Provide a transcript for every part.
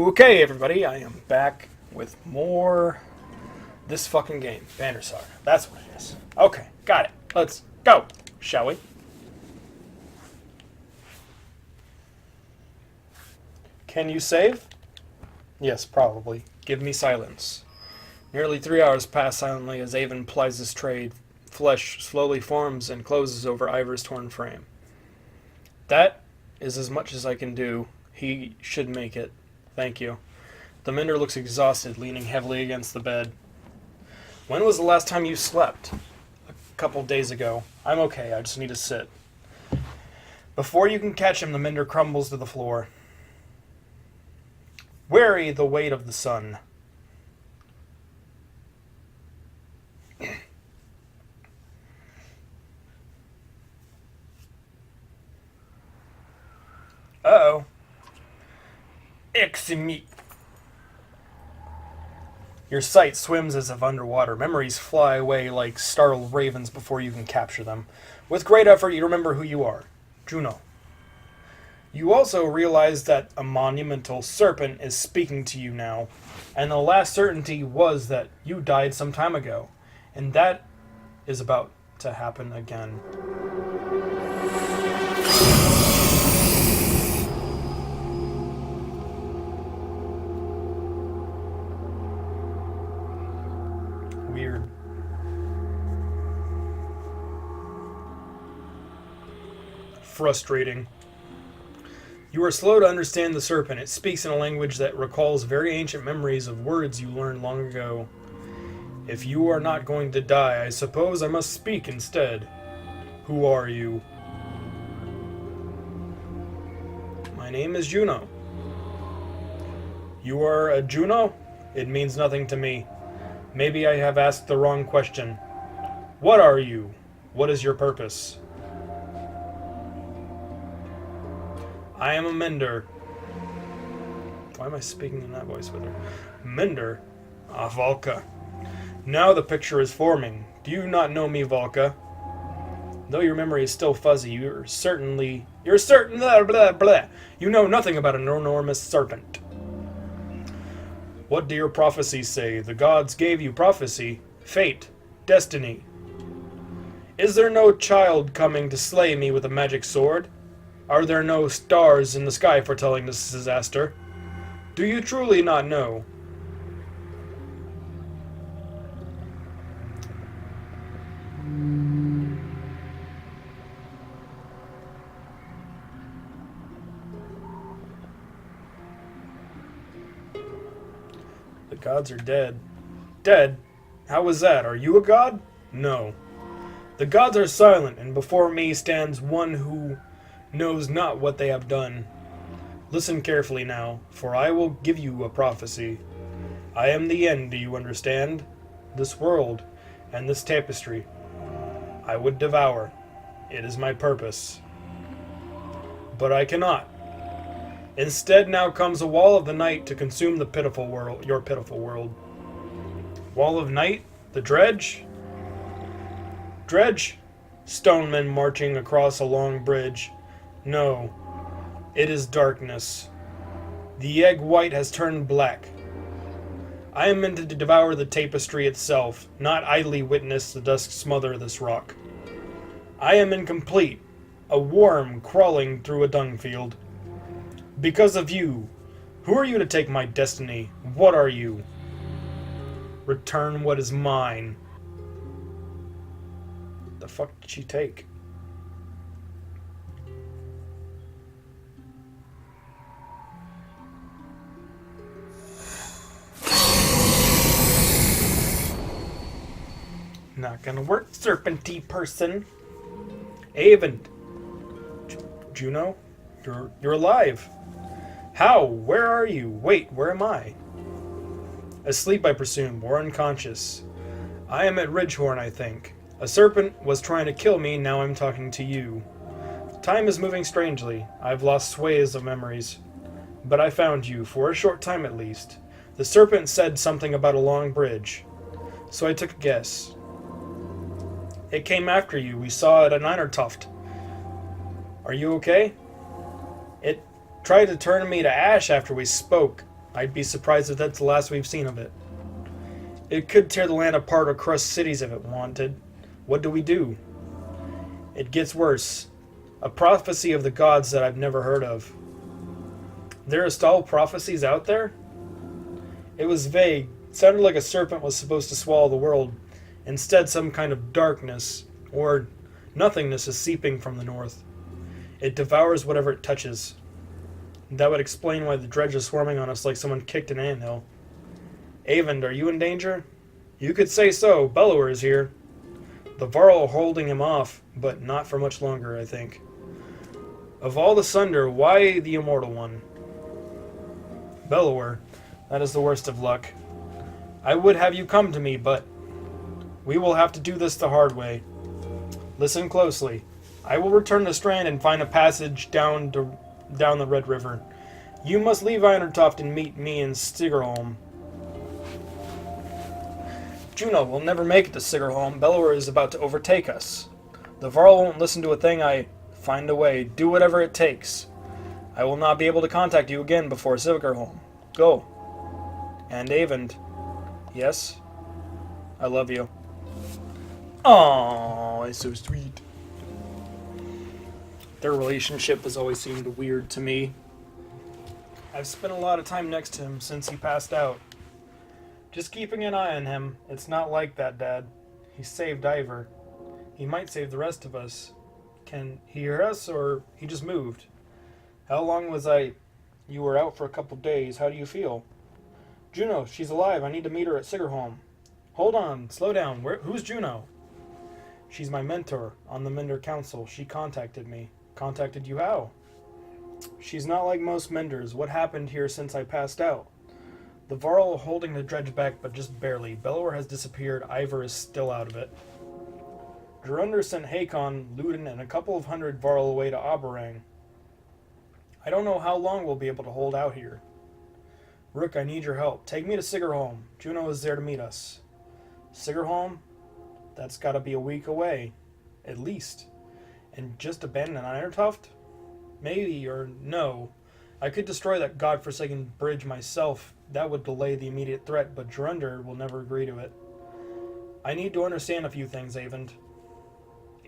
Okay, everybody, I am back with more this fucking game, Banner Saga. That's what it is. Okay, got it. Let's go, shall we? Can you save? Yes, probably. Give me silence. Nearly 3 hours pass silently as Avon plies his trade. Flesh slowly forms and closes over Ivor's torn frame. That is as much as I can do. He should make it. Thank you. The mender looks exhausted, leaning heavily against the bed. When was the last time you slept? A couple days ago. I'm okay, I just need to sit. Before you can catch him, the mender crumbles to the floor. Weary the weight of the sun. Uh-oh. Eximi. Your sight swims as if underwater. Memories fly away like startled ravens before you can capture them. With great effort, you remember who you are. Juno. You also realize that a monumental serpent is speaking to you now, and the last certainty was that you died some time ago, and that is about to happen again. Weird. Frustrating. You are slow to understand the serpent. It speaks in a language that recalls very ancient memories of words you learned long ago. If you are not going to die, I suppose I must speak instead. Who are you? My name is Juno. You are a Juno? It means nothing to me. Maybe I have asked the wrong question. What are you? What is your purpose? I am a mender. Why am I speaking in that voice with her? Mender? Ah, Valka. Now the picture is forming. Do you not know me, Valka? Though your memory is still fuzzy, you're certain, blah, blah, blah. You know nothing about an enormous serpent. What do your prophecies say? The gods gave you prophecy, fate, destiny. Is there no child coming to slay me with a magic sword? Are there no stars in the sky foretelling this disaster? Do you truly not know? The gods are dead. Dead? How was that? Are you a god? No. The gods are silent, and before me stands one who knows not what they have done. Listen carefully now, for I will give you a prophecy. I am the end, do you understand? This world, and this tapestry, I would devour. It is my purpose. But I cannot. Instead now comes a wall of the night to consume the pitiful world, your pitiful world. Wall of night? The dredge? Dredge? Stonemen marching across a long bridge. No, it is darkness. The egg white has turned black. I am meant to devour the tapestry itself, not idly witness the dusk smother this rock. I am incomplete, a worm crawling through a dung field. Because of you. Who are you to take my destiny? What are you? Return what is mine. The fuck did she take? Not gonna work, serpenty person. Avon. Juno? You're alive. How? Where are you? Wait, where am I? Asleep, I presume, or unconscious. I am at Ridgehorn, I think. A serpent was trying to kill me, now I'm talking to you. Time is moving strangely. I've lost sways of memories. But I found you, for a short time at least. The serpent said something about a long bridge. So I took a guess. It came after you. We saw it at Einertoft. Are you okay? Tried to turn me to ash after we spoke. I'd be surprised if that's the last we've seen of it. It could tear the land apart or crush cities if it wanted. What do we do? It gets worse. A prophecy of the gods that I've never heard of. There are still prophecies out there? It was vague. It sounded like a serpent was supposed to swallow the world. Instead, some kind of darkness, or nothingness, is seeping from the north. It devours whatever it touches. That would explain why the dredge is swarming on us like someone kicked an anthill. Avond, are you in danger? You could say so. Bellower is here. The Varl are holding him off, but not for much longer, I think. Of all the Sunder, why the immortal one? Bellower, that is the worst of luck. I would have you come to me, but we will have to do this the hard way. Listen closely. I will return to Strand and find a passage down the Red River. You must leave Einertoft and meet me in Stigerholm. Juno will never make it to Stigerholm. Bellower is about to overtake us. The Varl won't listen to a thing. Find a way. Do whatever it takes. I will not be able to contact you again before Stigerholm. Go. And Avond. Yes? I love you. Aww, it's so sweet. Their relationship has always seemed weird to me. I've spent a lot of time next to him since he passed out. Just keeping an eye on him. It's not like that, Dad. He saved Ivor. He might save the rest of us. Can he hear us, or he just moved? How long was I... You were out for a couple days. How do you feel? Juno, she's alive. I need to meet her at Sigerholm. Hold on. Slow down. Who's Juno? She's my mentor on the Mender Council. She contacted me. Contacted you how? She's not like most Menders. What happened here since I passed out? The Varl are holding the dredge back, but just barely. Bellower has disappeared. Ivor is still out of it. Gerunder sent Hakon, Luden, and a couple of hundred Varl away to Aberang. I don't know how long we'll be able to hold out here. Rook, I need your help. Take me to Sigerholm. Juno is there to meet us. Sigerholm? That's gotta be a week away. At least. And just abandon Einertoft? Maybe, or no. I could destroy that godforsaken bridge myself. That would delay the immediate threat, but Gerunder will never agree to it. I need to understand a few things, Avond.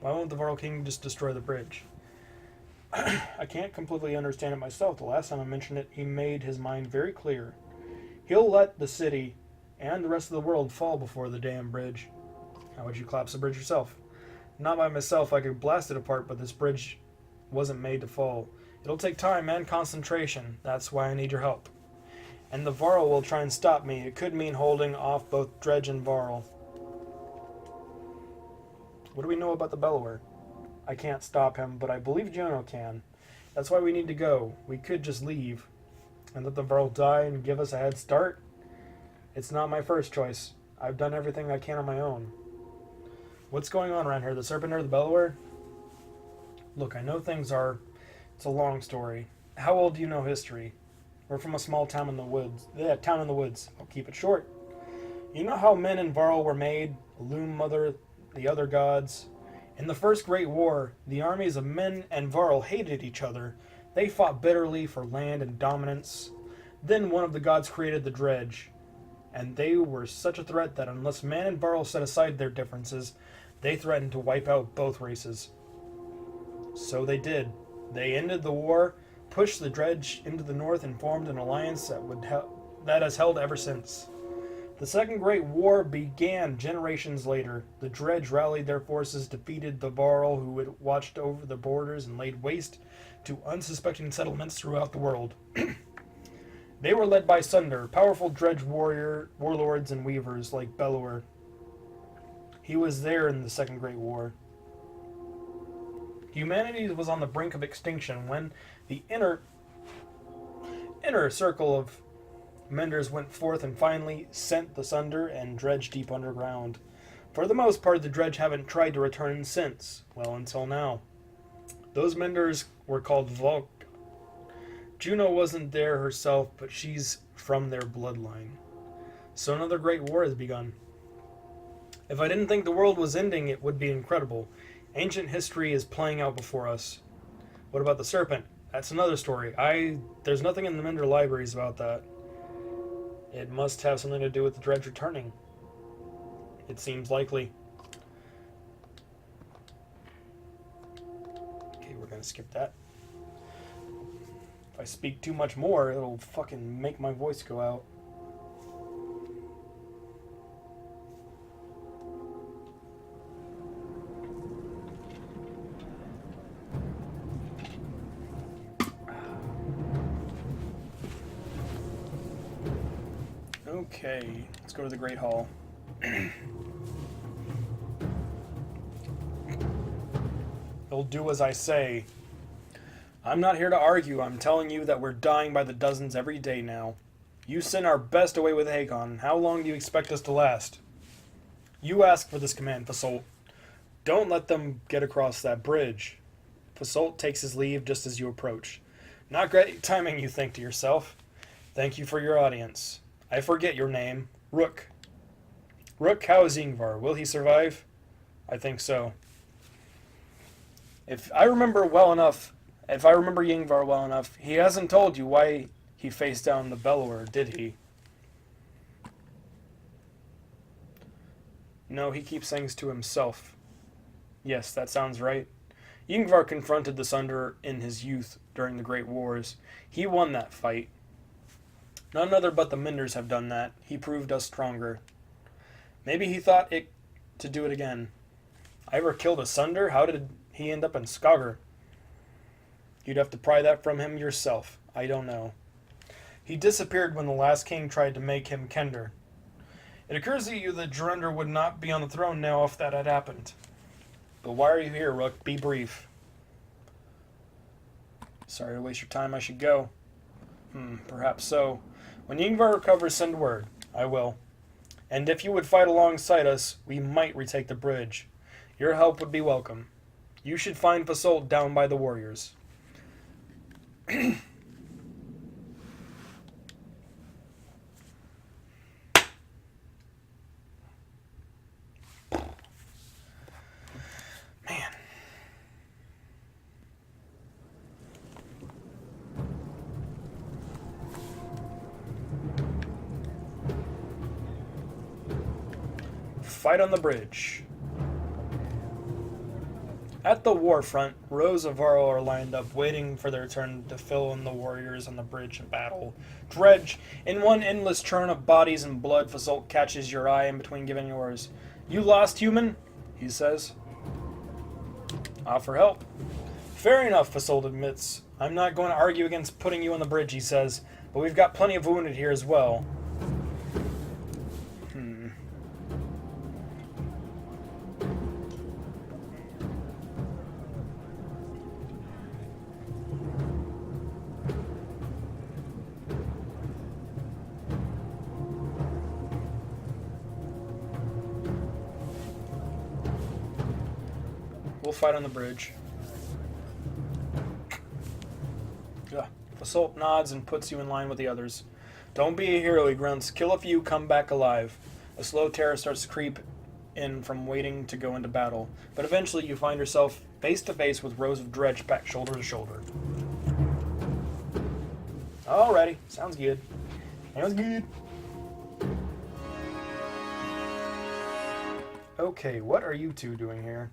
Why won't the Varl King just destroy the bridge? I can't completely understand it myself. The last time I mentioned it, he made his mind very clear. He'll let the city and the rest of the world fall before the damn bridge. How would you collapse the bridge yourself? Not by myself. I could blast it apart, but this bridge wasn't made to fall. It'll take time and concentration. That's why I need your help. And the Varl will try and stop me. It could mean holding off both Dredge and Varl. What do we know about the Bellower? I can't stop him, but I believe Juno can. That's why we need to go. We could just leave and let the Varl die and give us a head start. It's not my first choice. I've done everything I can on my own. What's going on around here? The Serpent or the Bellower? Look, I know things are... It's a long story. How old do you know history? We're from a small town in the woods. Yeah, town in the woods. I'll keep it short. You know how men and Varl were made? Loom Mother, the other gods. In the First Great War, the armies of men and Varl hated each other. They fought bitterly for land and dominance. Then one of the gods created the dredge. And they were such a threat that unless man and Varl set aside their differences, they threatened to wipe out both races. So they did. They ended the war, pushed the dredge into the north, and formed an alliance that has held ever since. The Second Great War began generations later. The dredge rallied their forces, defeated the Varl, who had watched over the borders, and laid waste to unsuspecting settlements throughout the world. They were led by Sunder, powerful dredge warlords and weavers like Bellower. He was there in the Second Great War. Humanity was on the brink of extinction when the inner circle of Menders went forth and finally sent the Sunder and dredge deep underground. For the most part, the dredge haven't tried to return since. Well, until now. Those Menders were called Volk. Juno wasn't there herself, but she's from their bloodline. So another great war has begun. If I didn't think the world was ending, it would be incredible. Ancient history is playing out before us. What about the Serpent? That's another story. There's nothing in the Minder libraries about that. It must have something to do with the Dredge returning. It seems likely. Okay, we're gonna skip that. If I speak too much more, it'll fucking make my voice go out. Okay, let's go to the Great Hall. He'll do as I say. I'm not here to argue. I'm telling you that we're dying by the dozens every day now. You sent our best away with Hagon. How long do you expect us to last? You ask for this command, Fasolt. Don't let them get across that bridge. Fasolt takes his leave just as you approach. Not great timing, you think to yourself. Thank you for your audience. I forget your name. Rook. Rook, how is Ingvar? Will he survive? I think so. If I remember Yngvar well enough, he hasn't told you why he faced down the Bellower, did he? No, he keeps things to himself. Yes, that sounds right. Yngvar confronted the Sunder in his youth during the Great Wars. He won that fight. None other but the Minders have done that. He proved us stronger. Maybe he thought it to do it again. I ever killed a Sunder? How did he end up in Skager? You'd have to pry that from him yourself. I don't know. He disappeared when the last king tried to make him Kender. It occurs to you that Jorundr would not be on the throne now if that had happened. But why are you here, Rook? Be brief. Sorry to waste your time. I should go. Perhaps so. When Yngvar recovers, send word. I will. And if you would fight alongside us, we might retake the bridge. Your help would be welcome. You should find Fasolt down by the warriors. Man. Fight on the bridge. At the war front, rows of Varl are lined up, waiting for their turn to fill in the warriors on the bridge of battle. Dredge, in one endless churn of bodies and blood, Fasolt catches your eye in between giving yours. You lost, human? He says. Offer help. Fair enough, Fasolt admits. I'm not going to argue against putting you on the bridge, he says, but we've got plenty of wounded here as well. We'll fight on the bridge. Fasolt nods and puts you in line with the others. Don't be a hero, he grunts. Kill a few, come back alive. A slow terror starts to creep in from waiting to go into battle, but eventually you find yourself face to face with rows of Dredge packed shoulder to shoulder. Alrighty, sounds good. Sounds good. Okay, what are you two doing here?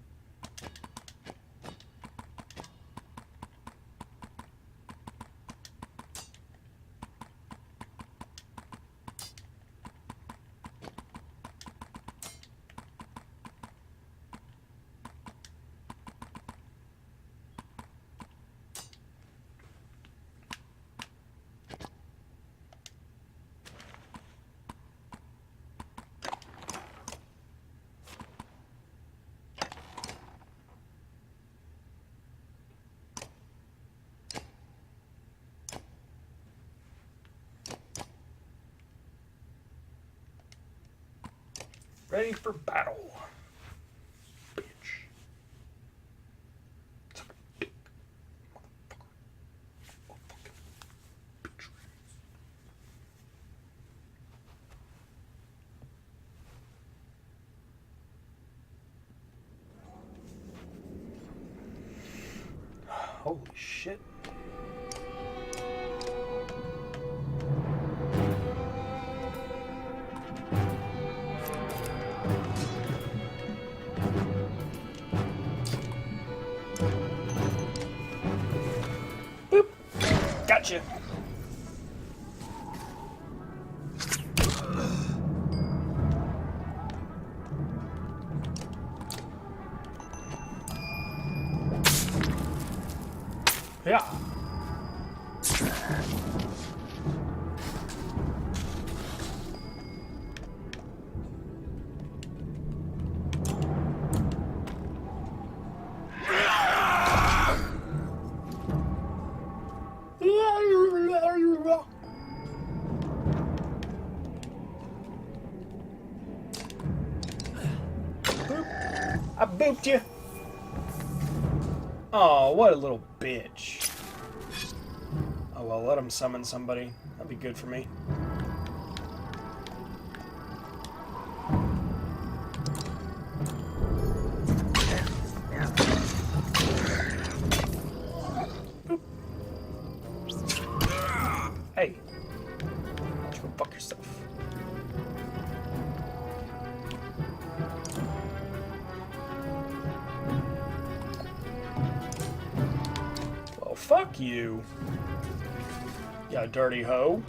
Ready for battle. Bitch. Suck a dick, motherfucker. Oh, fucking bitch. Holy shit. Gotcha. Yeah. I booped you. Oh, what a little bitch. Oh well, let him summon somebody. That'd be good for me. Boop. Hey. Why don't you go fuck yourself? Well, fuck you. You dirty hoe.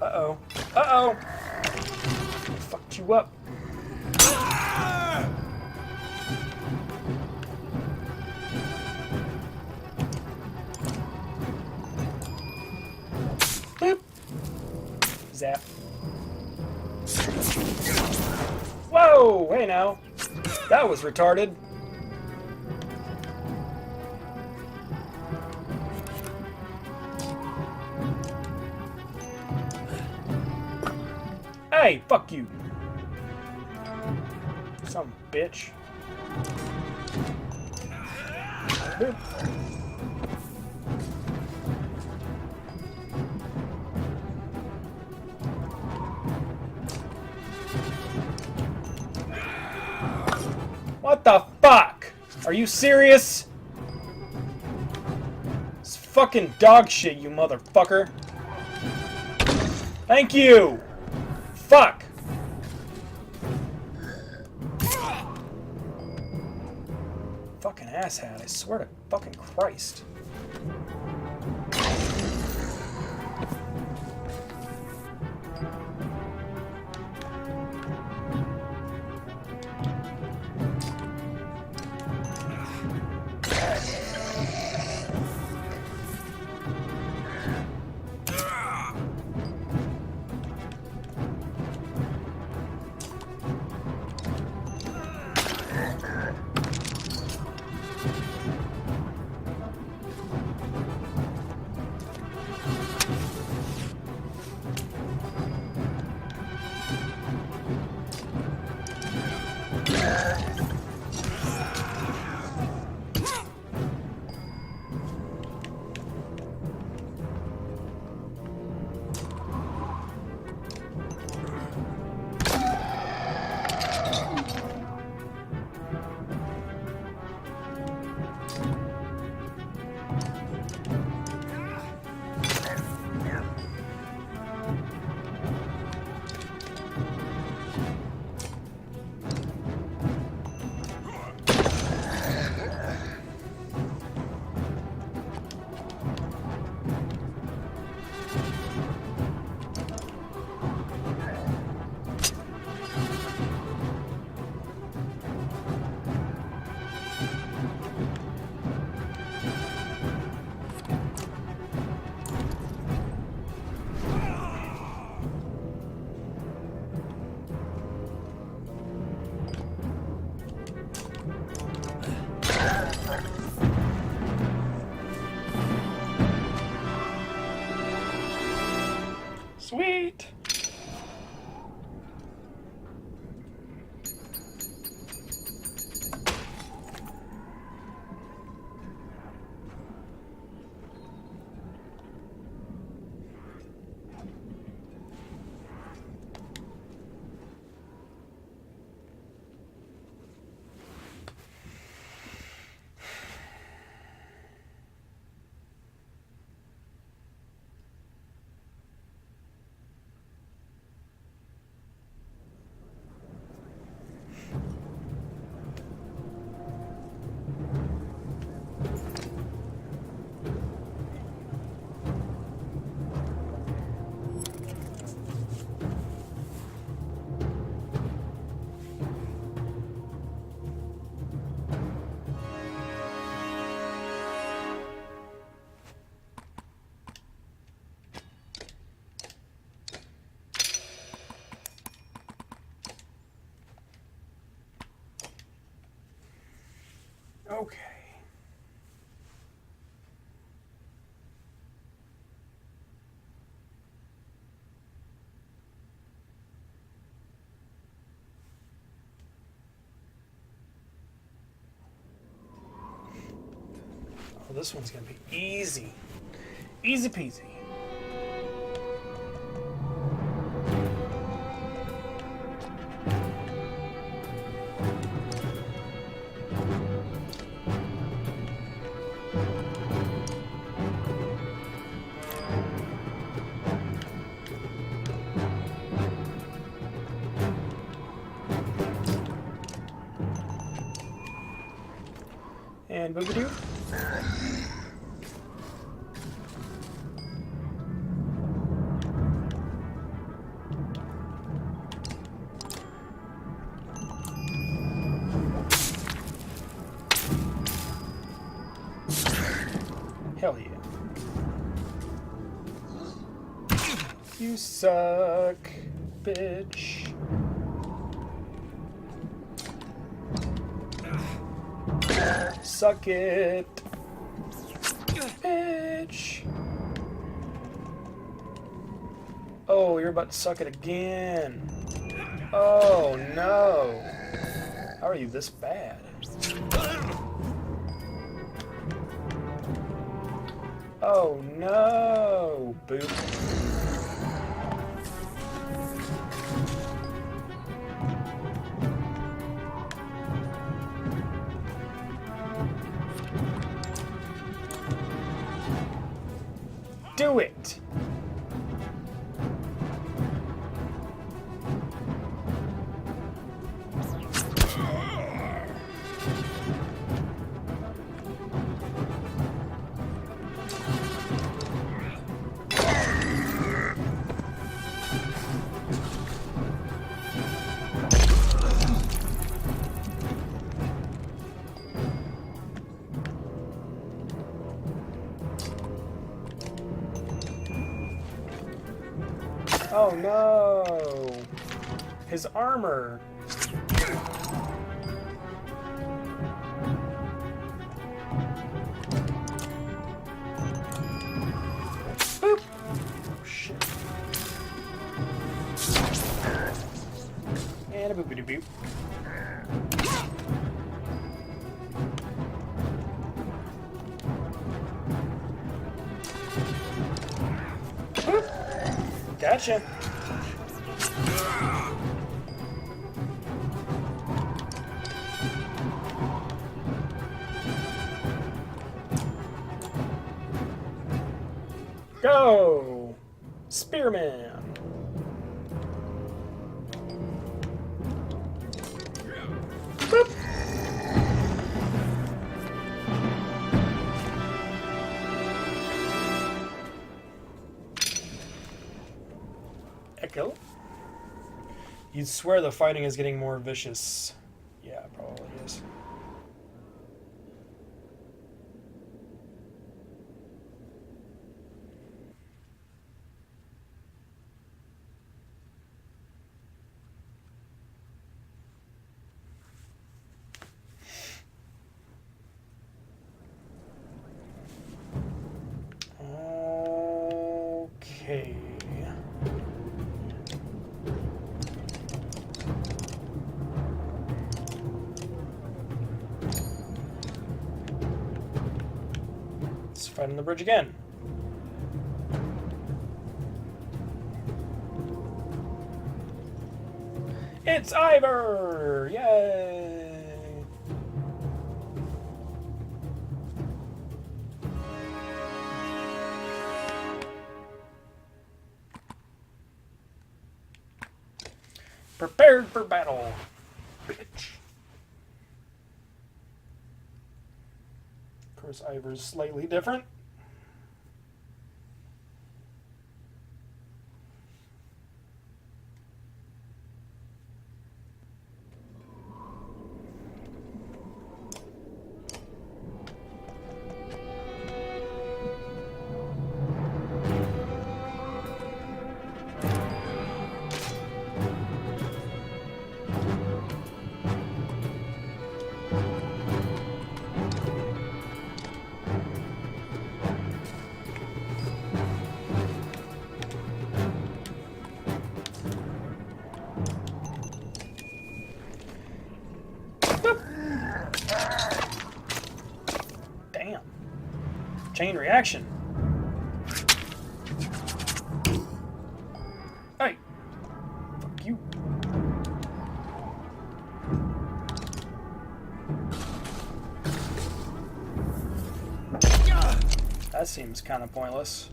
Uh-oh. Uh-oh! Fucked you up. Boop. Zap. Whoa! Hey now. That was retarded. Hey, fuck you. Some bitch. Boop. What the fuck? Are you serious? It's fucking dog shit, you motherfucker. Thank you! Fuck! Fucking asshat, I swear to fucking Christ. Sweet! Okay. Oh, this one's gonna be easy. Easy peasy. And boobadoo. Hell yeah. You suck, bitch. Suck it, bitch. Oh, you're about to suck it again. Oh no. How are you this bad? Oh no, boop. Do it! Oh no! His armor! Boop! Oh shit. And a boopity boop. Gotcha. Go! Spearman! Boop! Echo? You'd swear the fighting is getting more vicious. Yeah, it probably is. Okay. Let's fight on the bridge again. It's Ivor! Yay! Prepared for battle, bitch. Of course, Ivor's slightly different. chain reaction. Hey! Fuck you. That seems kind of pointless.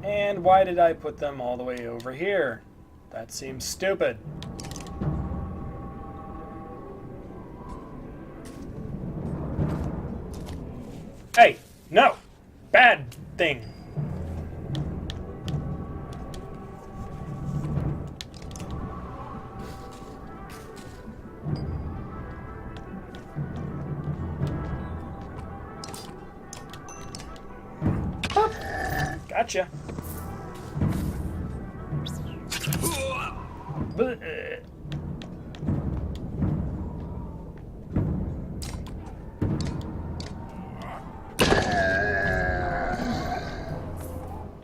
And why did I put them all the way over here? That seems stupid. Hey, no! Bad thing. Gotcha.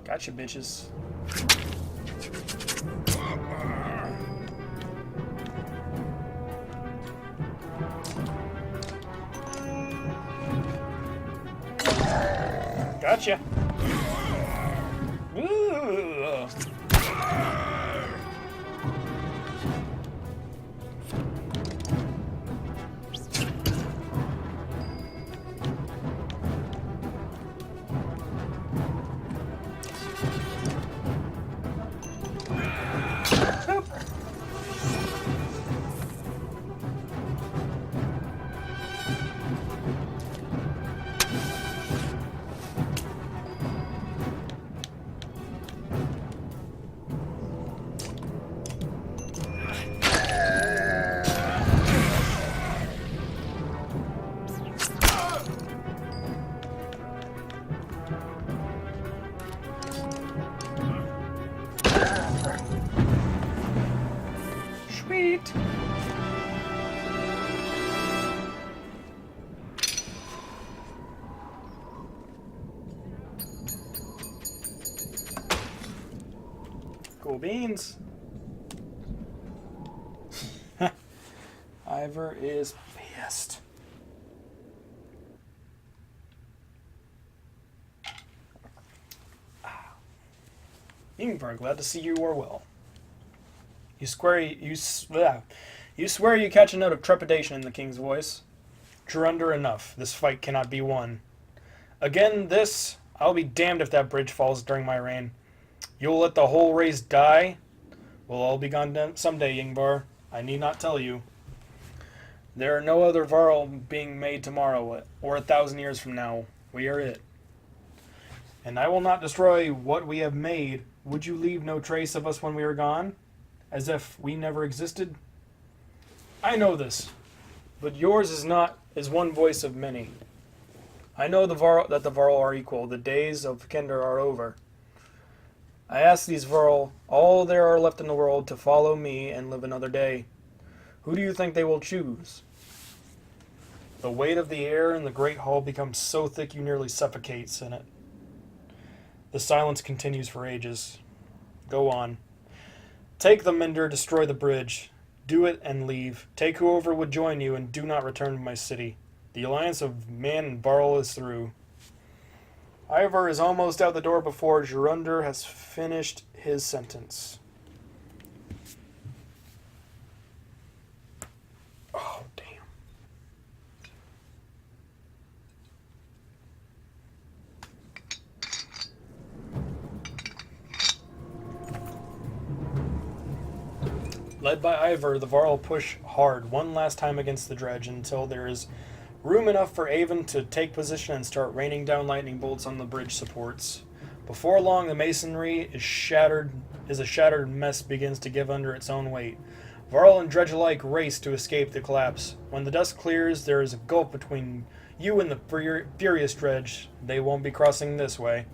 Gotcha, bitches. Gotcha. Ooh. Sweet. Cool beans. Ivor is pissed. Ingvar, glad to see you are well. You swear you catch a note of trepidation in the king's voice. Jurunder, enough. This fight cannot be won. Again, I'll be damned if that bridge falls during my reign. You'll let the whole race die? We'll all be gone someday, Ingvar. I need not tell you. There are no other Varl being made tomorrow, or 1,000 years from now. We are it. And I will not destroy what we have made. Would you leave no trace of us when we are gone? As if we never existed? I know this, but yours is one voice of many. I know that the Varl are equal. The days of Kender are over. I ask these Varl, all there are left in the world, to follow me and live another day. Who do you think they will choose? The weight of the air in the great hall becomes so thick you nearly suffocate in it. The silence continues for ages. Go on. Take the Mender, destroy the bridge. Do it and leave. Take whoever would join you, and do not return to my city. The alliance of man and Varl is through. Ivor is almost out the door before Jurunder has finished his sentence. Oh, damn. Led by Ivor, the Varl push hard one last time against the dredge until there is room enough for Avon to take position and start raining down lightning bolts on the bridge supports. Before long, the masonry is a shattered mess begins to give under its own weight. Varl and dredge alike race to escape the collapse. When the dust clears, there is a gulf between you and the furious dredge. They won't be crossing this way.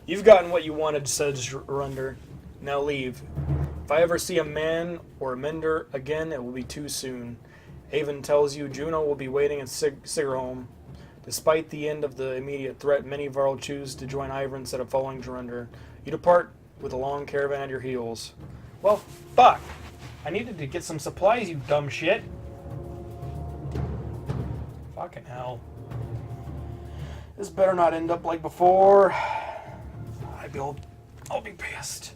You've gotten what you wanted, said Jurunder. Now leave. If I ever see a man or a mender again, it will be too soon. Avon tells you Juno will be waiting at Sigerholm. Despite the end of the immediate threat, many Varl choose to join Ivor instead of following Jurunder. You depart with a long caravan at your heels. Well, fuck! I needed to get some supplies, you dumb shit. Fucking hell. This better not end up like before. I'll be pissed.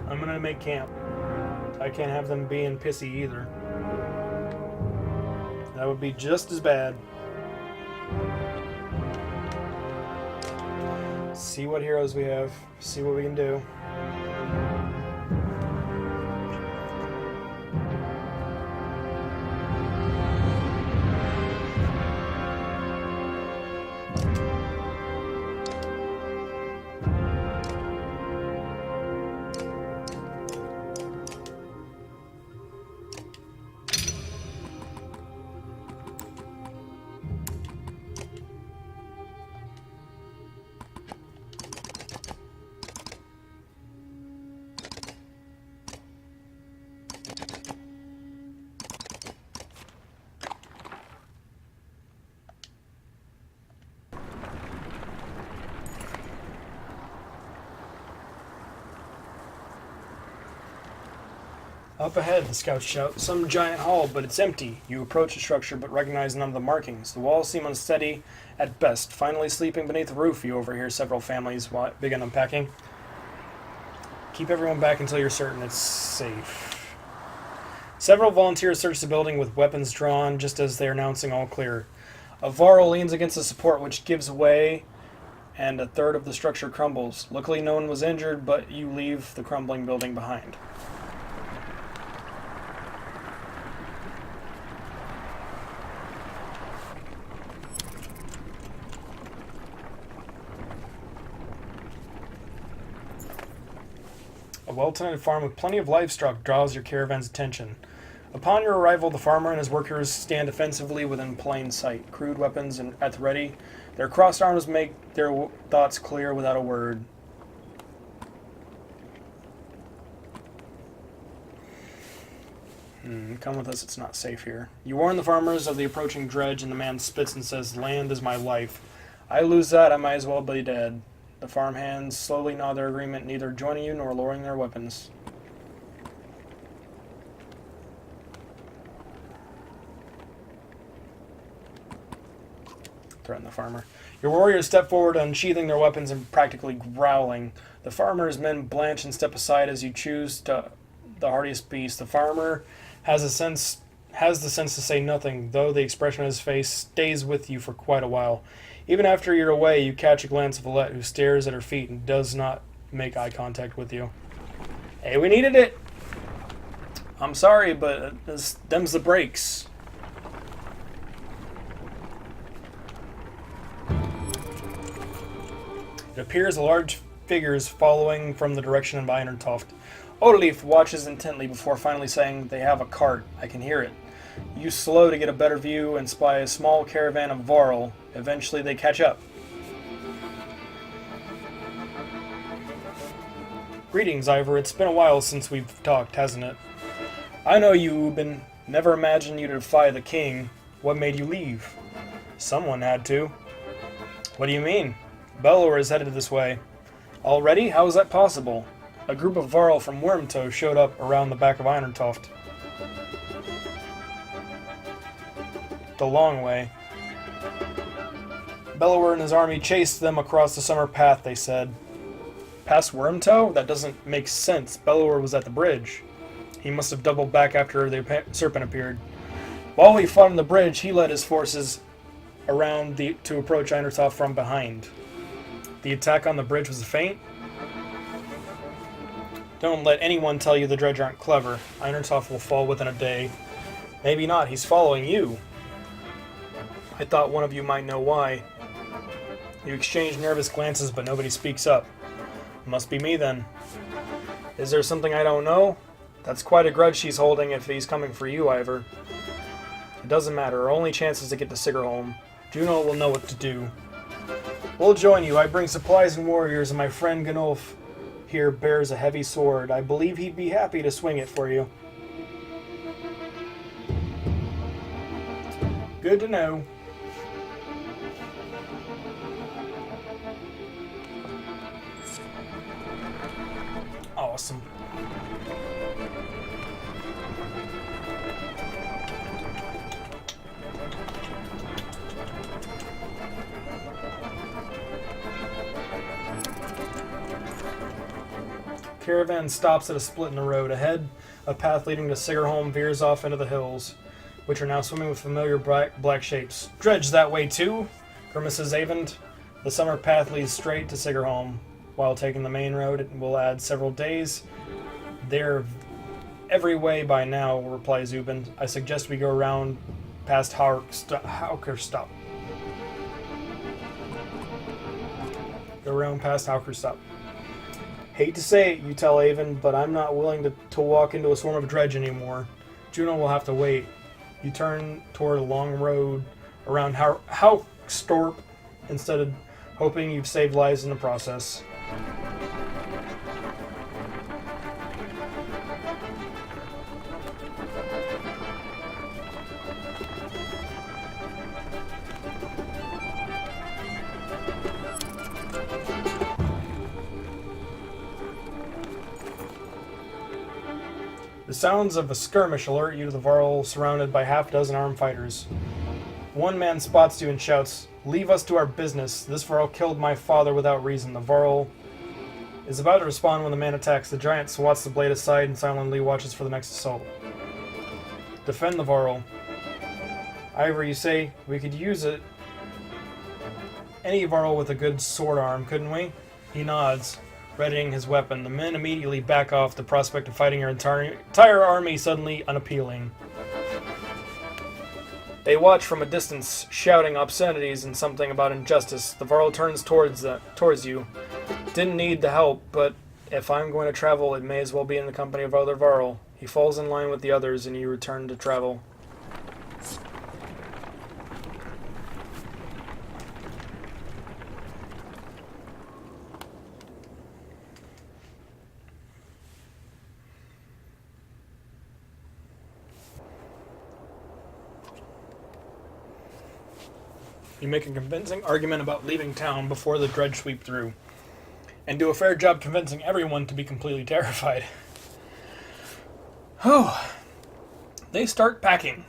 I'm gonna make camp. I can't have them being pissy either. That would be just as bad. See what heroes we have. See what we can do. Up ahead, the scouts shout, some giant hall, but it's empty. You approach the structure, but recognize none of the markings. The walls seem unsteady at best. Finally sleeping beneath the roof, you overhear several families begin unpacking. Keep everyone back until you're certain it's safe. Several volunteers search the building with weapons drawn, just as they're announcing all clear. A Varl leans against the support, which gives way, and a third of the structure crumbles. Luckily, no one was injured, but you leave the crumbling building behind. A well-tended farm with plenty of livestock draws your caravan's attention. Upon your arrival, the farmer and his workers stand defensively within plain sight, crude weapons at the ready. Their crossed arms make their thoughts clear without a word. Come with us, it's not safe here. You warn the farmers of the approaching dredge, and the man spits and says, "Land is my life. I lose that, I might as well be dead." The farm hands slowly nod their agreement, neither joining you nor lowering their weapons. Threaten the farmer. Your warriors step forward, unsheathing their weapons and practically growling. The farmer's men blanch and step aside as you choose the hardiest beast. The farmer has the sense to say nothing, though the expression on his face stays with you for quite a while. Even after you're away, you catch a glance of Alette, who stares at her feet and does not make eye contact with you. Hey, we needed it! I'm sorry, but them's the breaks. It appears a large figure is following from the direction of Irontoft. Odaleif watches intently before finally saying, "They have a cart. I can hear it." You slow to get a better view and spy a small caravan of Varl. Eventually they catch up. Greetings, Ivor. It's been a while since we've talked, hasn't it? I know you, Ubin. Never imagined you to defy the king. What made you leave? Someone had to. What do you mean? Belor is headed this way. Already? How is that possible? A group of Varl from Wormtoe showed up around the back of Irontoft. The long way. Belor and his army chased them across the summer path, they said. Past Wormtoe? That doesn't make sense. Belor was at the bridge. He must have doubled back after the serpent appeared. While we fought on the bridge, he led his forces around to approach Irontoft from behind. The attack on the bridge was a feint? Don't let anyone tell you the Dredge aren't clever. Irontoft will fall within a day. Maybe not. He's following you. I thought one of you might know why. You exchange nervous glances, but nobody speaks up. Must be me, then. Is there something I don't know? That's quite a grudge she's holding if he's coming for you, Ivor. It doesn't matter. Our only chance is to get to Sigurholm. Juno will know what to do. We'll join you. I bring supplies and warriors, and my friend Ganulf here bears a heavy sword. I believe he'd be happy to swing it for you. Good to know. Awesome. Caravan stops at a split in the road. Ahead, a path leading to Sigerholm veers off into the hills, which are now swimming with familiar black shapes. Dredge that way too, grimaces Avond. The summer path leads straight to Sigerholm. While taking the main road, it will add several days. They're every way by now, replies Zubin. I suggest we go around past Haukerstop. Go around past Haukerstop. Hate to say it, you tell Avon, but I'm not willing to walk into a swarm of dredge anymore. Juno will have to wait. You turn toward a long road around Haustorp instead of hoping you've saved lives in the process. The sounds of a skirmish alert you to the Varl surrounded by half-dozen armed fighters. One man spots you and shouts, "Leave us to our business. This Varl killed my father without reason." The Varl is about to respond when the man attacks. The giant swats the blade aside and silently watches for the next assault. Defend the Varl. Ivor, you say, we could use it. Any Varl with a good sword arm, couldn't we? He nods, readying his weapon. The men immediately back off, the prospect of fighting your entire army suddenly unappealing. They watch from a distance, shouting obscenities and something about injustice. The Varl turns towards you. Didn't need the help, but if I'm going to travel, it may as well be in the company of other Varl. He falls in line with the others, and you return to travel. You make a convincing argument about leaving town before the dredge sweep through, and do a fair job convincing everyone to be completely terrified. Oh, they start packing.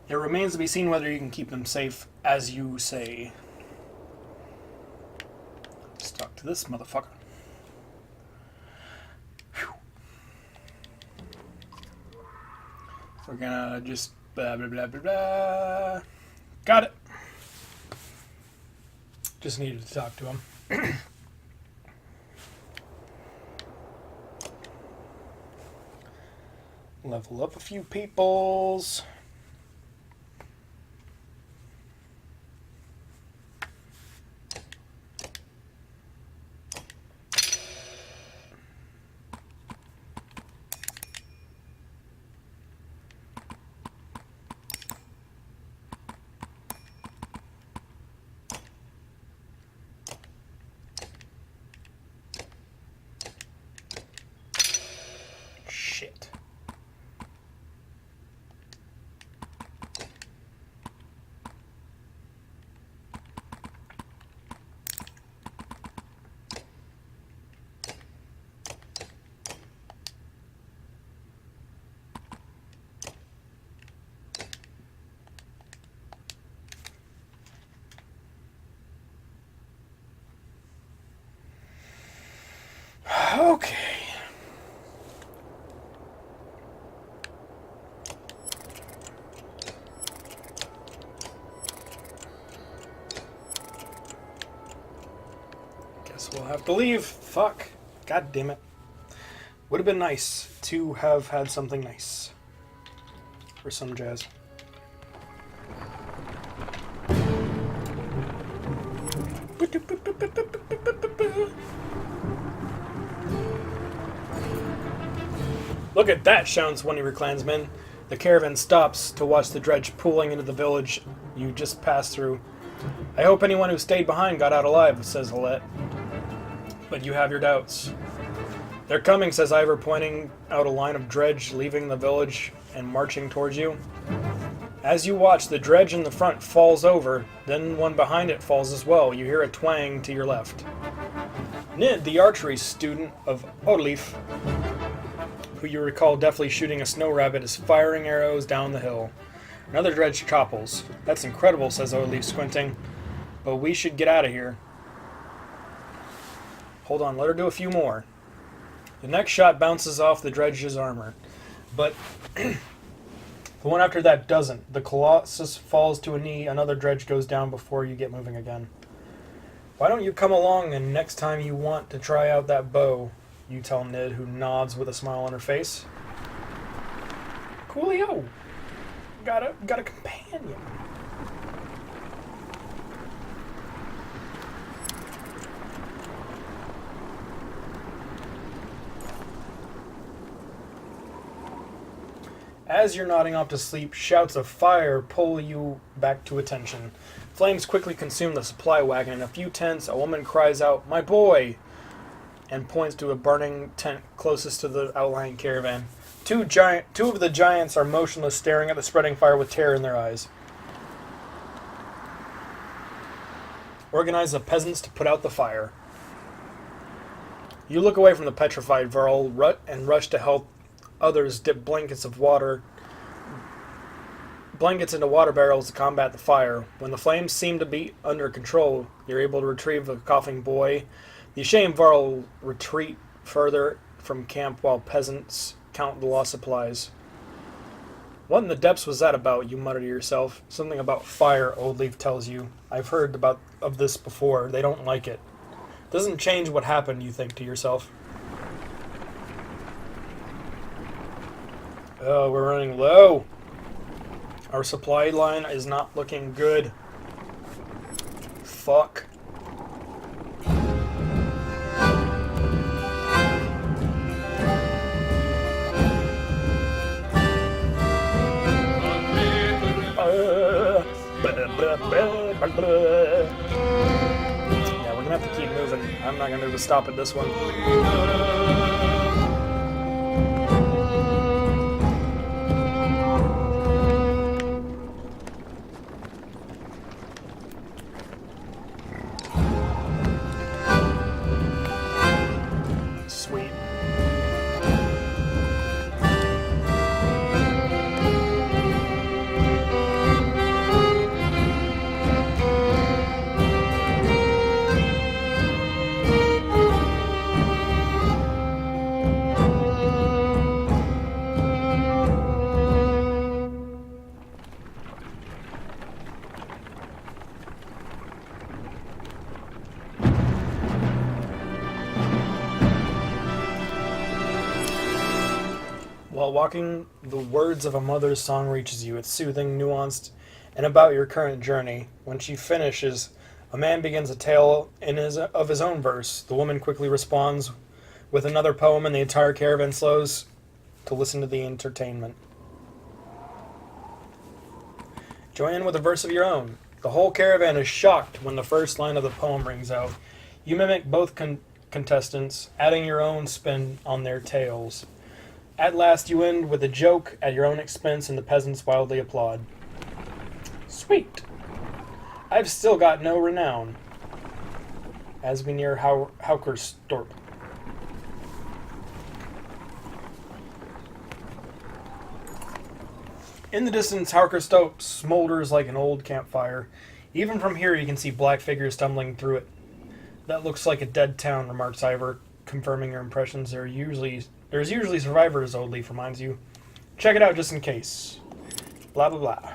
It remains to be seen whether you can keep them safe, as you say. Let's talk to this motherfucker. Whew. We're gonna just blah blah blah blah blah. Got it. Just needed to talk to him. Level up a few peoples. Shit. Okay. Guess we'll have to leave. Fuck. God damn it. Would have been nice to have had something nice. Or some jazz. Look at that, shouts one of your clansmen. The caravan stops to watch the dredge pulling into the village you just passed through. I hope anyone who stayed behind got out alive, says Halette. But you have your doubts. They're coming, says Ivor, pointing out a line of dredge leaving the village and marching towards you. As you watch, the dredge in the front falls over, then one behind it falls as well. You hear a twang to your left. Nid, the archery student of Odleaf, who you recall deftly shooting a snow rabbit, is firing arrows down the hill. Another dredge topples. That's incredible, says Odleaf, squinting. But we should get out of here. Hold on, let her do a few more. The next shot bounces off the dredge's armor, but the one after that doesn't. The Colossus falls to a knee, another dredge goes down before you get moving again. Why don't you come along and next time you want to try out that bow, you tell Nid, who nods with a smile on her face. Coolio! Got a companion. As you're nodding off to sleep, shouts of fire pull you back to attention. Flames quickly consume the supply wagon. In a few tents, a woman cries out, "My boy!" and points to a burning tent closest to the outlying caravan. Two of the giants are motionless, staring at the spreading fire with terror in their eyes. Organize the peasants to put out the fire. You look away from the petrified Varl and rush to help others dip blankets into water barrels to combat the fire. When the flames seem to be under control, you're able to retrieve the coughing boy. The ashamed Varl retreat further from camp while peasants count the lost supplies. What in the depths was that about? You mutter to yourself. Something about fire, Oldleaf tells you. I've heard of this before. They don't like it. Doesn't change what happened, you think to yourself. Oh, we're running low. Our supply line is not looking good. Fuck. Yeah, we're gonna have to keep moving. I'm not gonna be able to stop at this one. Sweet. While walking, the words of a mother's song reaches you. It's soothing, nuanced, and about your current journey. When she finishes, a man begins a tale of his own verse. The woman quickly responds with another poem, and the entire caravan slows to listen to the entertainment. Join in with a verse of your own. The whole caravan is shocked when the first line of the poem rings out. You mimic both contestants, adding your own spin on their tales. At last you end with a joke at your own expense, and the peasants wildly applaud. Sweet. I've still got no renown. As we near Haukerstorp. In the distance, Haukerstorp smolders like an old campfire. Even from here you can see black figures stumbling through it. That looks like a dead town, remarks Ivor, confirming your impressions. There's usually survivors, Oldleaf reminds you. Check it out just in case. Blah, blah, blah.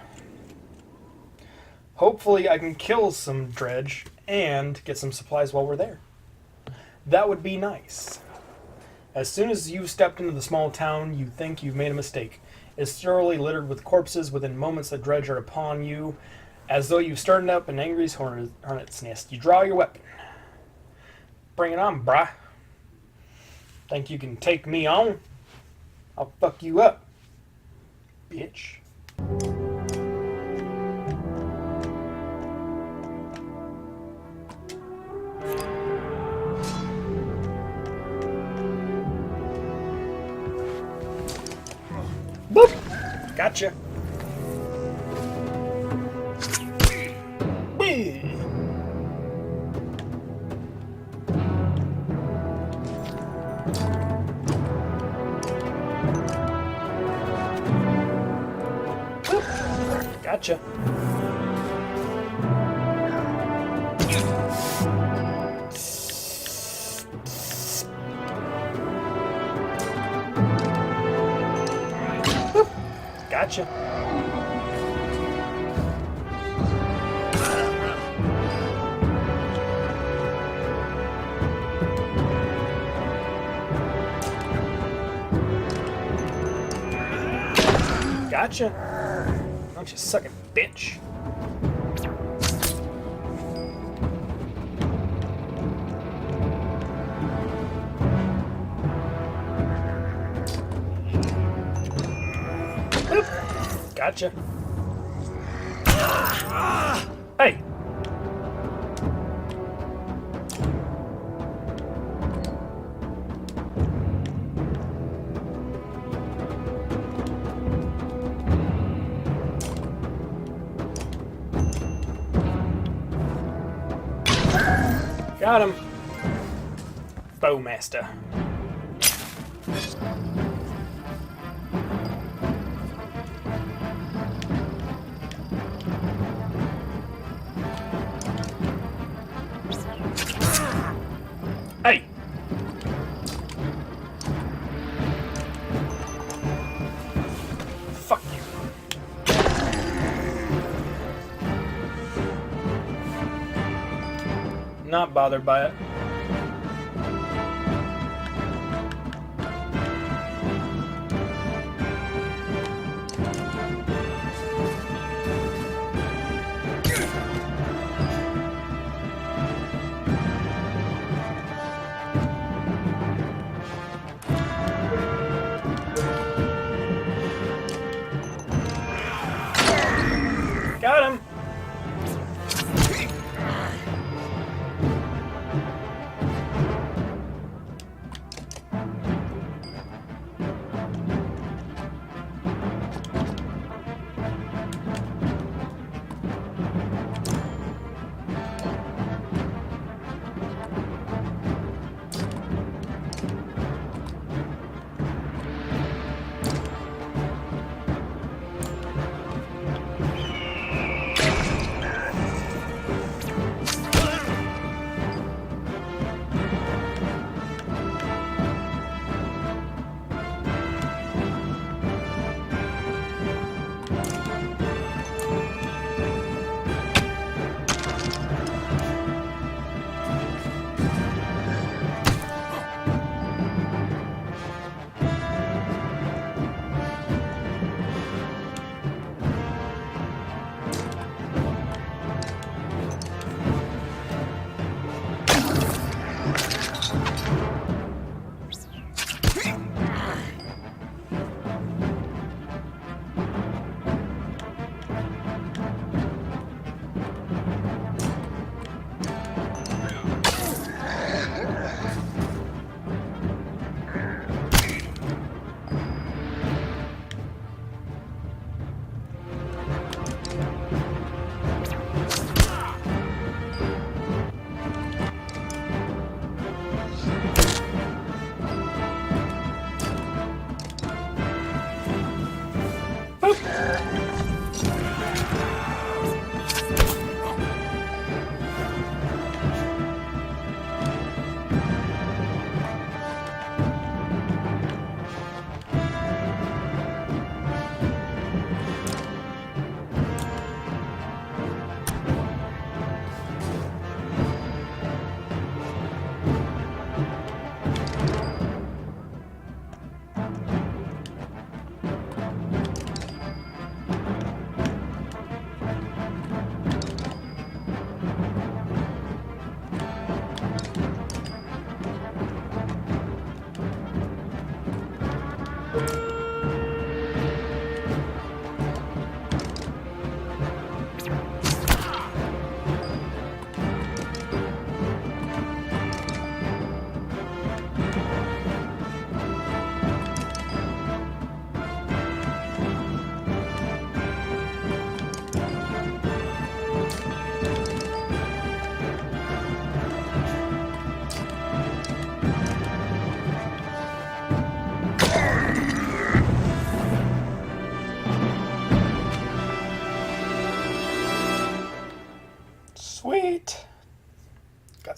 Hopefully I can kill some dredge and get some supplies while we're there. That would be nice. As soon as you've stepped into the small town, you think you've made a mistake. It's thoroughly littered with corpses. Within moments, the dredge are upon you, as though you've started up an angry hornet's nest. You draw your weapon. Bring it on, brah. Think you can take me on? I'll fuck you up, bitch. Boop! Gotcha. Whee! Boop. Gotcha. Boop. Gotcha. Gotcha. Why don't you suck it, bitch? Boop. Gotcha. Hey! Got him. Bowmaster. Hey! Fuck you. Not bothered by it. Got him.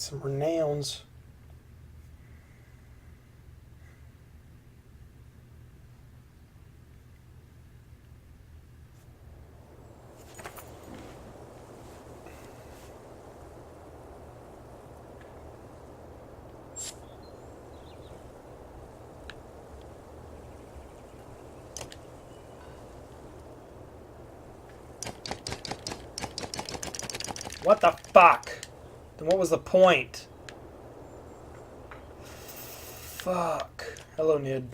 Some renowns. What the fuck? Then what was the point? Fuck. Hello, Nid.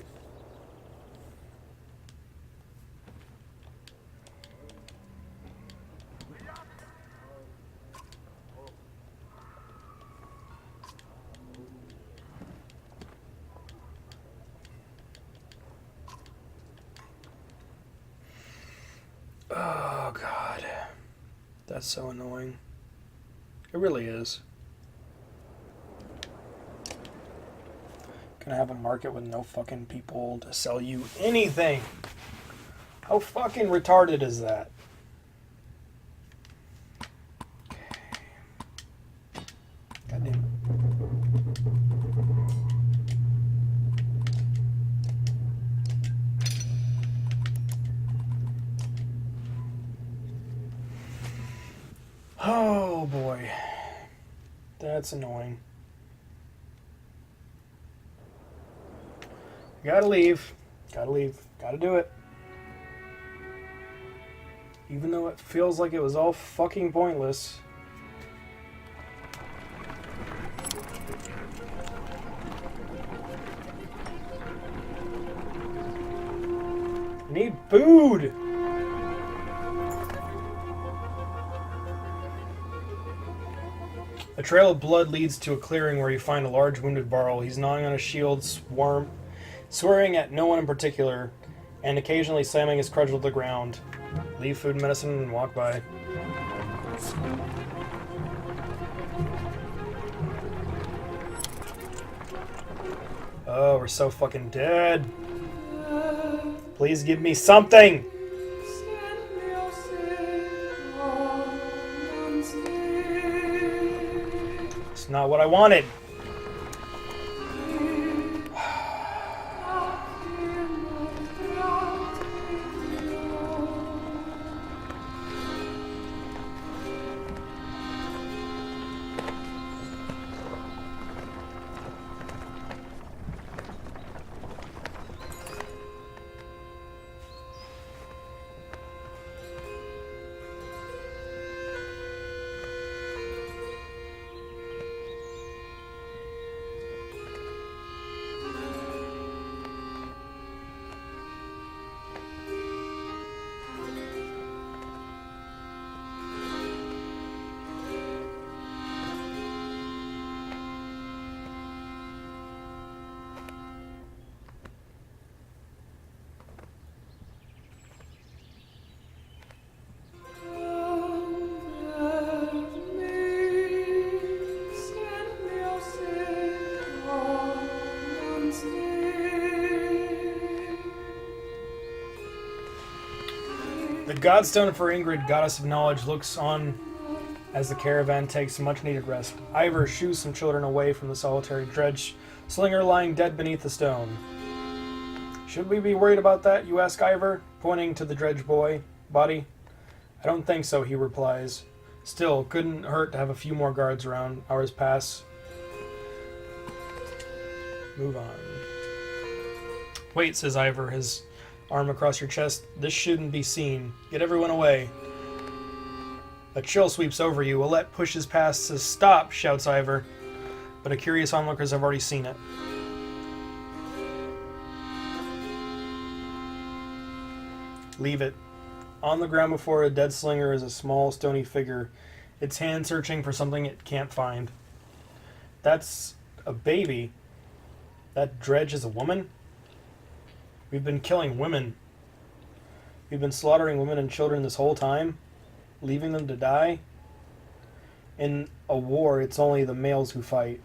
Oh, God. That's so annoying. It really is. Gonna have a market with no fucking people to sell you anything. How fucking retarded is that? God damn it. Oh boy. That's annoying. Gotta leave. Gotta leave. Gotta do it. Even though it feels like it was all fucking pointless. I need food! A trail of blood leads to a clearing where you find a large wounded Varl. He's gnawing on a shield, swearing at no one in particular, and occasionally slamming his cudgel to the ground. Leave food and medicine and walk by. Oh, we're so fucking dead. Please give me something! It's not what I wanted. The Godstone for Ingrid, goddess of knowledge, looks on as the caravan takes much-needed rest. Ivor shoos some children away from the solitary dredge slinger lying dead beneath the stone. Should we be worried about that, you ask Ivor, pointing to the dredge body. I don't think so, he replies. Still, couldn't hurt to have a few more guards around. Hours pass. Move on. Wait, says Ivor, his arm across your chest. This shouldn't be seen. Get everyone away. A chill sweeps over you. Willette pushes past, says, "Stop," shouts Ivor. But a curious onlookers have already seen it. Leave it. On the ground before a dead slinger is a small, stony figure, its hand searching for something it can't find. That's a baby. That dredge is a woman? We've been killing women. We've been slaughtering women and children this whole time, leaving them to die. In a war, it's only the males who fight.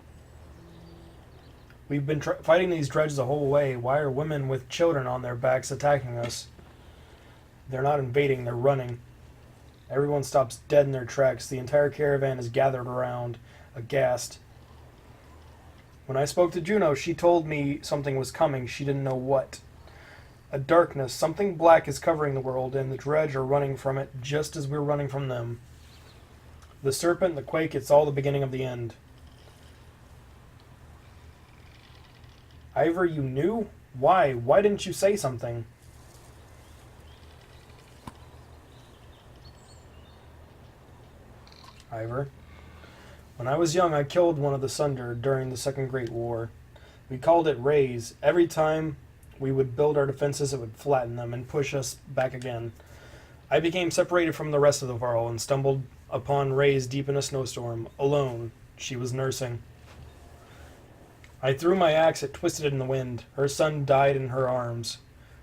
We've been fighting these dredges the whole way. Why are women with children on their backs attacking us? They're not invading, they're running. Everyone stops dead in their tracks. The entire caravan is gathered around, aghast. When I spoke to Juno, she told me something was coming. She didn't know what. A darkness, something black is covering the world, and the dredge are running from it just as we're running from them. The serpent, the quake, it's all the beginning of the end. Ivor, you knew? Why? Why didn't you say something? Ivor. When I was young, I killed one of the Sunder during the Second Great War. We called it raise. Every time we would build our defenses, it would flatten them and push us back again. I became separated from the rest of the Varl and stumbled upon Raze deep in a snowstorm, alone. She was nursing. I threw my axe, it twisted in the wind. Her son died in her arms.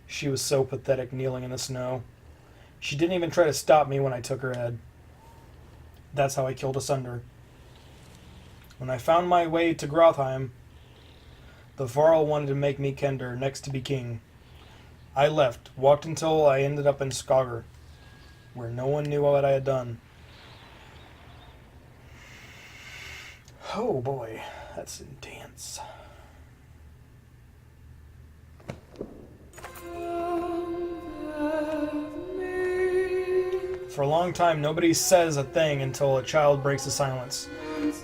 She was so pathetic, kneeling in the snow. She didn't even try to stop me when I took her head. That's how I killed Asunder. When I found my way to Grothheim, the Varl wanted to make me Kender, next to be king. I left, walked until I ended up in Skager, where no one knew what I had done. Oh boy, that's intense. For a long time, nobody says a thing until a child breaks the silence.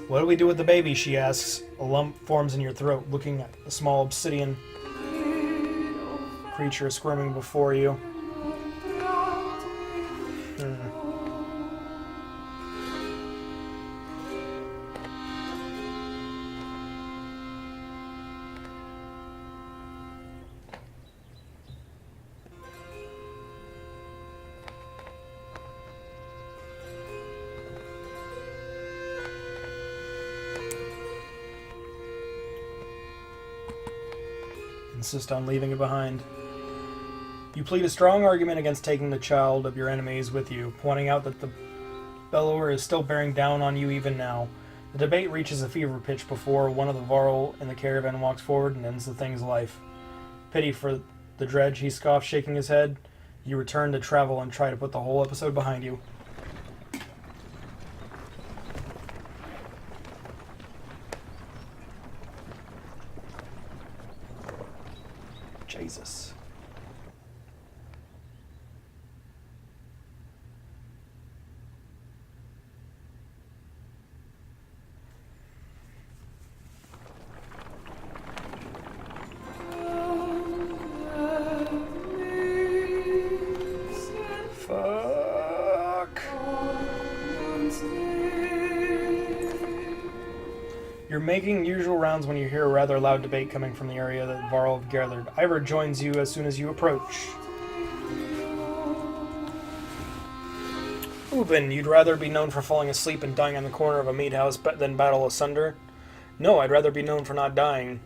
What do we do with the baby, she asks. A lump forms in your throat, looking at a small obsidian creature squirming before you. Insist on leaving it behind. You plead a strong argument against taking the child of your enemies with you, pointing out that the Bellower is still bearing down on you even now. The debate reaches a fever pitch before one of the Varl in the caravan walks forward and ends the thing's life. Pity for the dredge, he scoffs, shaking his head. You return to travel and try to put the whole episode behind you. Jesus. Fuck. You're making usual rounds when you hear a rather loud debate coming from the area that Varl have gathered. Ivor joins you as soon as you approach. Ubin, you'd rather be known for falling asleep and dying on the corner of a meat house than battle asunder? No, I'd rather be known for not dying.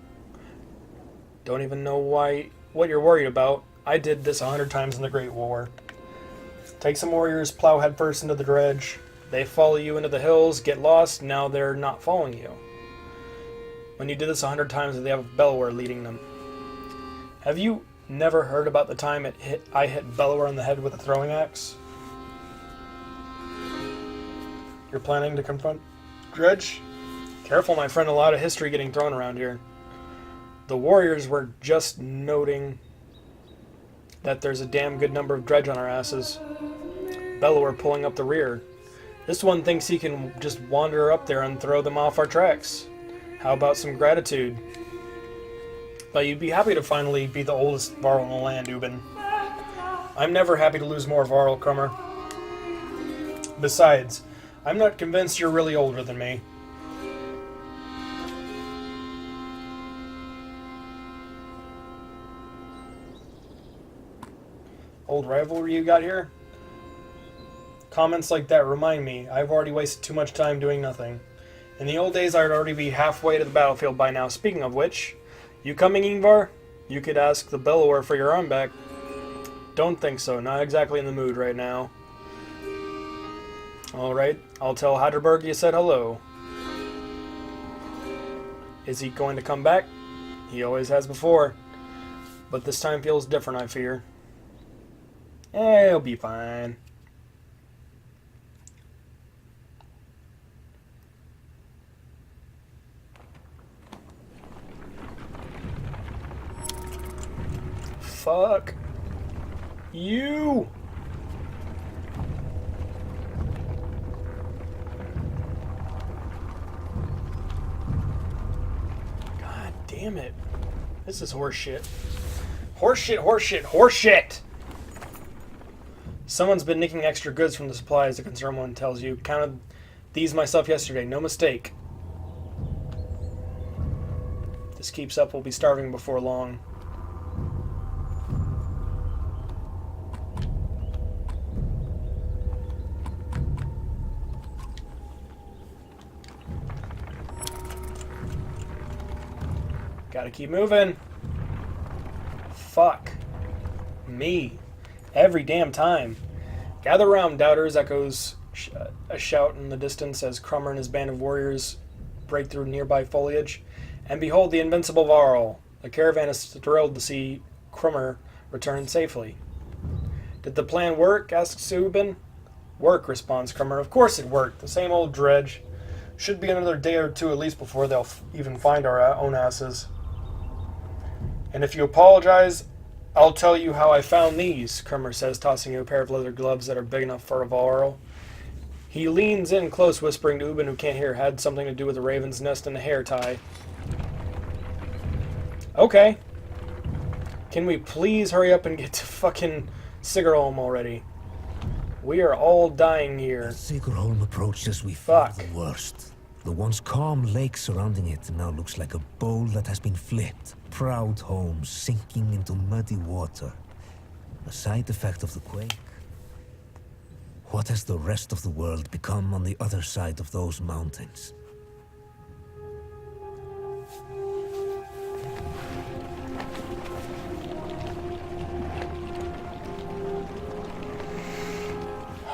Don't even know what you're worried about. I did this 100 times in the Great War. Take some warriors, plow headfirst into the dredge. They follow you into the hills, get lost, now they're not following you. When you did this 100 times, they have a Bellower leading them. Have you never heard about the time I hit Bellower on the head with a throwing axe? You're planning to confront Dredge? Careful, my friend, a lot of history getting thrown around here. The warriors were just noting that there's a damn good number of Dredge on our asses. Bellower pulling up the rear. This one thinks he can just wander up there and throw them off our tracks. How about some gratitude? But you'd be happy to finally be the oldest Varl in the land, Ubin. I'm never happy to lose more Varl, Crummer. Besides, I'm not convinced you're really older than me. Old rivalry you got here? Comments like that remind me, I've already wasted too much time doing nothing. In the old days, I'd already be halfway to the battlefield by now. Speaking of which, you coming, Ingvar? You could ask the Bellower for your arm back. Don't think so. Not exactly in the mood right now. Alright, I'll tell Heidelberg you said hello. Is he going to come back? He always has before. But this time feels different, I fear. He'll be fine. fuck you? God damn it. This is horseshit. Horseshit, horseshit, horseshit! Someone's been nicking extra goods from the supplies, the concerned one tells you. Counted these myself yesterday, no mistake. If this keeps up, we'll be starving before long. Gotta keep moving. Fuck me. Every damn time. Gather round, doubters, echoes a shout in the distance as Crummer and his band of warriors break through nearby foliage. And behold the invincible Varl. The caravan is thrilled to see Crummer return safely. Did the plan work? Asks Subin. Work, responds Crummer. Of course it worked. The same old dredge. Should be another day or two at least before they'll even find our own asses. And if you apologize, I'll tell you how I found these, Crummer says, tossing you a pair of leather gloves that are big enough for a Varl. He leans in close, whispering to Ubin, who can't hear, had something to do with the raven's nest and the hair tie. Okay. Can we please hurry up and get to fucking Sigerholm already? We are all dying here. Sigerholm approached as we feared Fuck. the worst. The once calm lake surrounding it now looks like a bowl that has been flipped. Proud homes sinking into muddy water. A side effect of the quake. What has the rest of the world become on the other side of those mountains?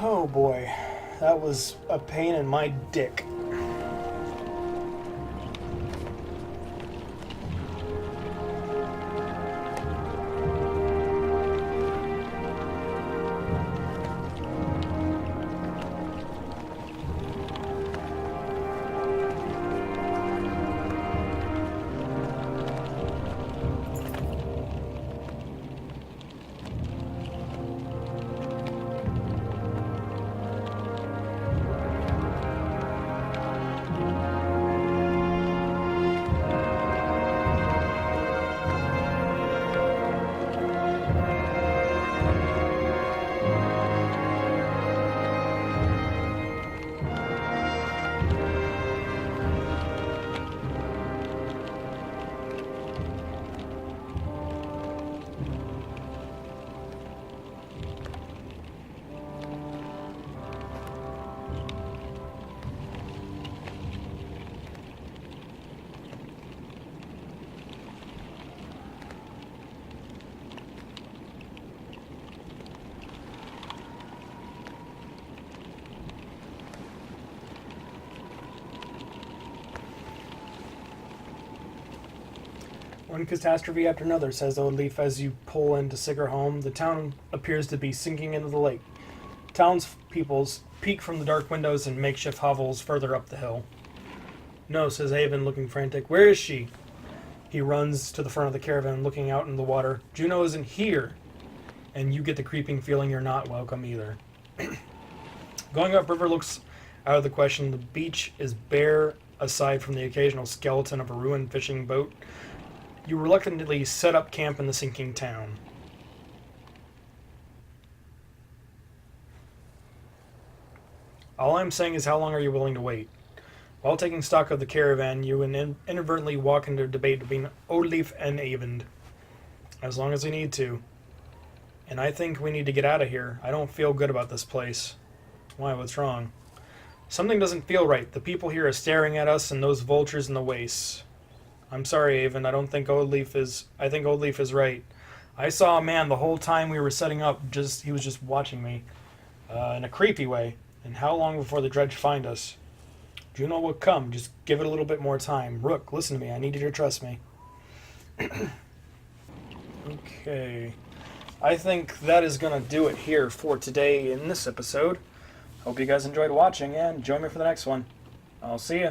Oh boy. That was a pain in my dick. One catastrophe after another, says Oldleaf as you pull into Sigerholm. The town appears to be sinking into the lake. Townspeople peek from the dark windows and makeshift hovels further up the hill. No, says Haven, looking frantic. Where is she? He runs to the front of the caravan, looking out in the water. Juno isn't here. And you get the creeping feeling you're not welcome either. Going upriver looks out of the question. The beach is bare, aside from the occasional skeleton of a ruined fishing boat. You reluctantly set up camp in the sinking town. All I'm saying is, how long are you willing to wait? While taking stock of the caravan, you inadvertently walk into a debate between Oldleaf and Avend. As long as we need to. And I think we need to get out of here. I don't feel good about this place. Why, what's wrong? Something doesn't feel right. The people here are staring at us and those vultures in the wastes. I'm sorry, Avend. I think Oldleaf is right. I saw a man the whole time we were setting up. He was just watching me. In a creepy way. And how long before the dredge find us? Juno will come. Just give it a little bit more time. Rook, listen to me. I need you to trust me. Okay. I think that is going to do it here for today in this episode. Hope you guys enjoyed watching, and join me for the next one. I'll see ya.